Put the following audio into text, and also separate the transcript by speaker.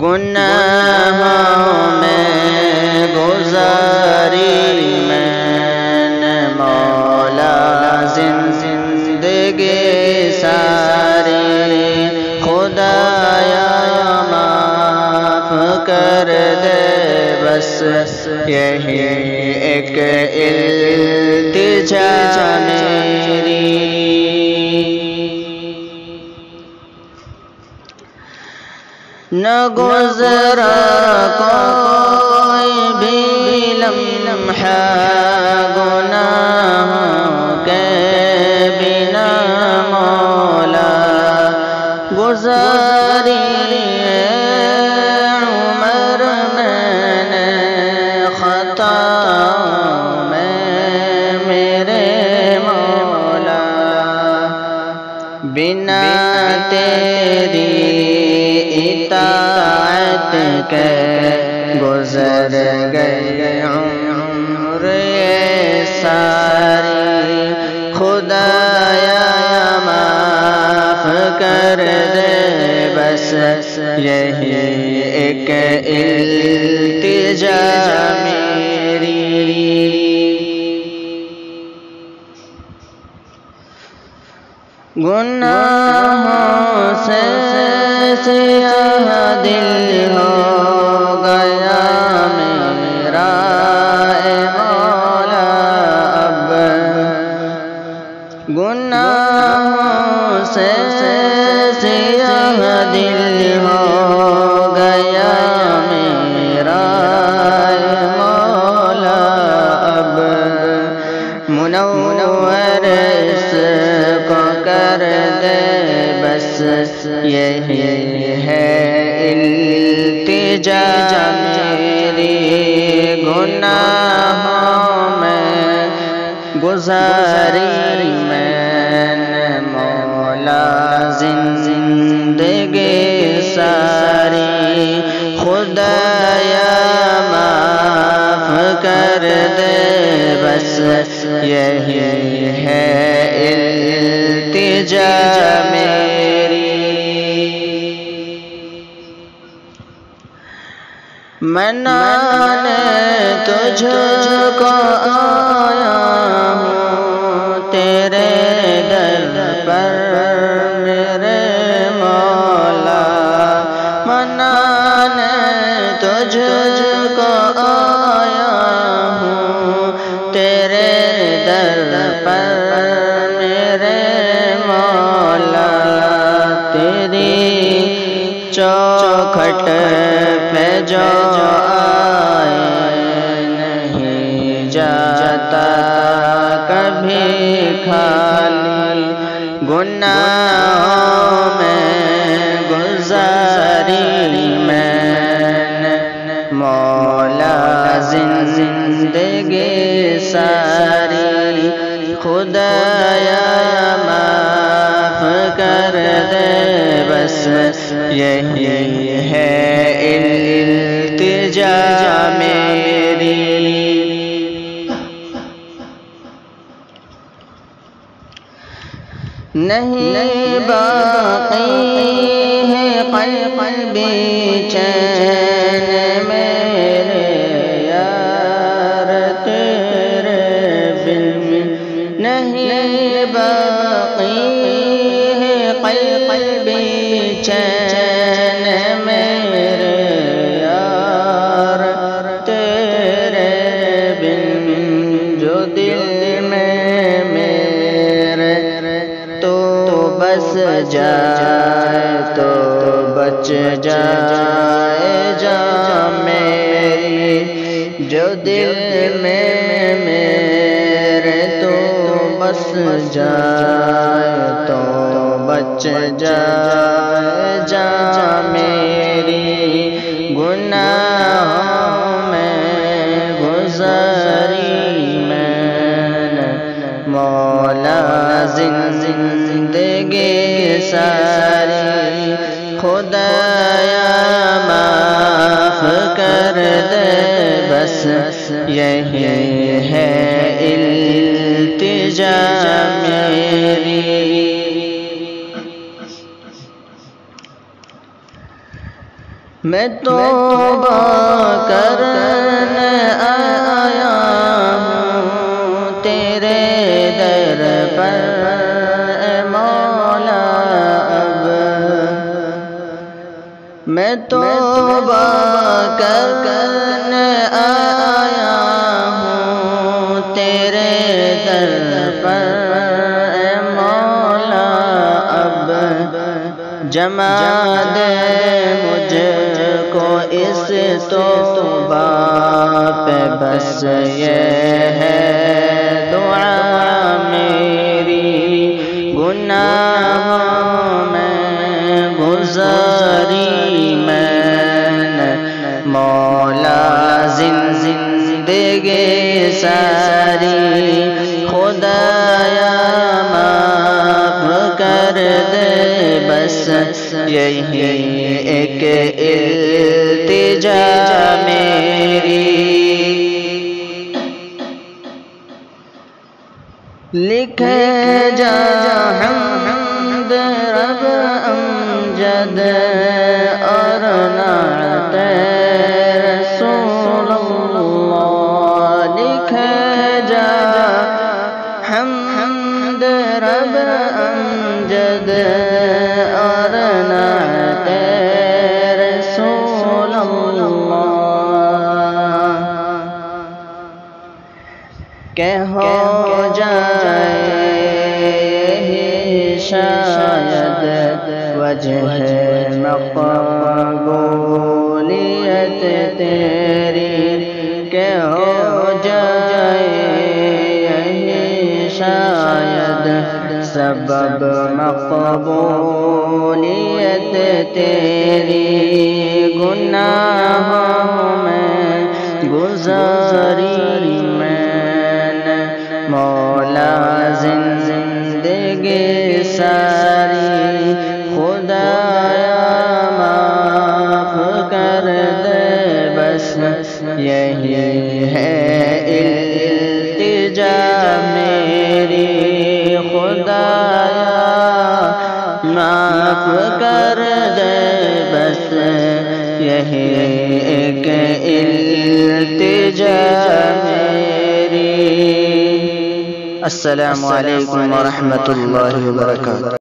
Speaker 1: گناہوں میں گزاری میں نے مولا زندگی ساری، خدایا معاف کر دے بس یہی ایک التجا میری۔ نہ گزرا کوئی بھی لمحہ گناہوں کے بنا مولا، گزاری عمر میں نے خطاؤں میں میرے مولا، بنا تیری اطاعت کے گزر گئے عمر ساری، خدایا معاف کر دے بس یہی ایک التجا میری۔ گناہوں سے سیاہ دل ہو گیا میرا اے مولا، اب گناہوں سے سیاہ دل ہو گیا میرا اے مولا، اب منور اس کو کر دے بس یہی ہے التجا میری۔ گناہوں میں گزاری میں نے مولا زندگی ساری، خدایا معاف کر دے بس یہی ہے التجا میری۔ میں نانے تجھ کو آیا ہوں تیرے در پر میرے مولا، میں نانے تجھ کو آیا ہوں تیرے در پر میرے مولا، تیری چوکھٹ پہ جو آئے نہیں جاتا کبھی خالی، گناہوں میں گزاری میں نے مولا زندگی ساری، خدایا معاف کر دے بس یہی ہے التجا میری۔ نہیں باقی ہے قلبی چین میرے یار تیرے بن، نہیں باقی ہے قلبی چین میرے یار تیرے بن، جو دل میں میرے تو بس جائے تو بچ جائے جان میری، جو دل میں میرے تو بس جائے تو بچ جائے جان میری۔ گناہوں میں گزاری میں نے مولا زندگی ساری، خدایا معاف کر دے بس یہی ہے میں توبہ کرنے آیا ہوں تیرے در پر اے مولا اب، میں توبہ کرنے آیا ہوں تیرے در پر اے مولا اب، جما دے مجھ کو اس توبہ پہ، بس یہ ہے دعا میری، گناہوں میں گزاری میں نے مولا زندگی ساری، خدایا معاف کر دے بس یہی ایک التجا میری، لکھے جا حمد رب امجد اور نعت رسول اللہ، لکھے جا حمد رب امجد اور نعت رسول اللہ، کہ ہو جائے یہی شاید وجہ مقبولیت تیری، کہ ہو جائے یہی شاید سبب مقبولیت تیری، گناہوں میں گزاری میں نے مولا زندگی ساری، خدایا معاف کر دے بس یہی ہے التجا میری، خدایا معاف کر دے بس یہی ایک التجا میری۔ السلام علیکم ورحمۃ اللہ وبرکاتہ۔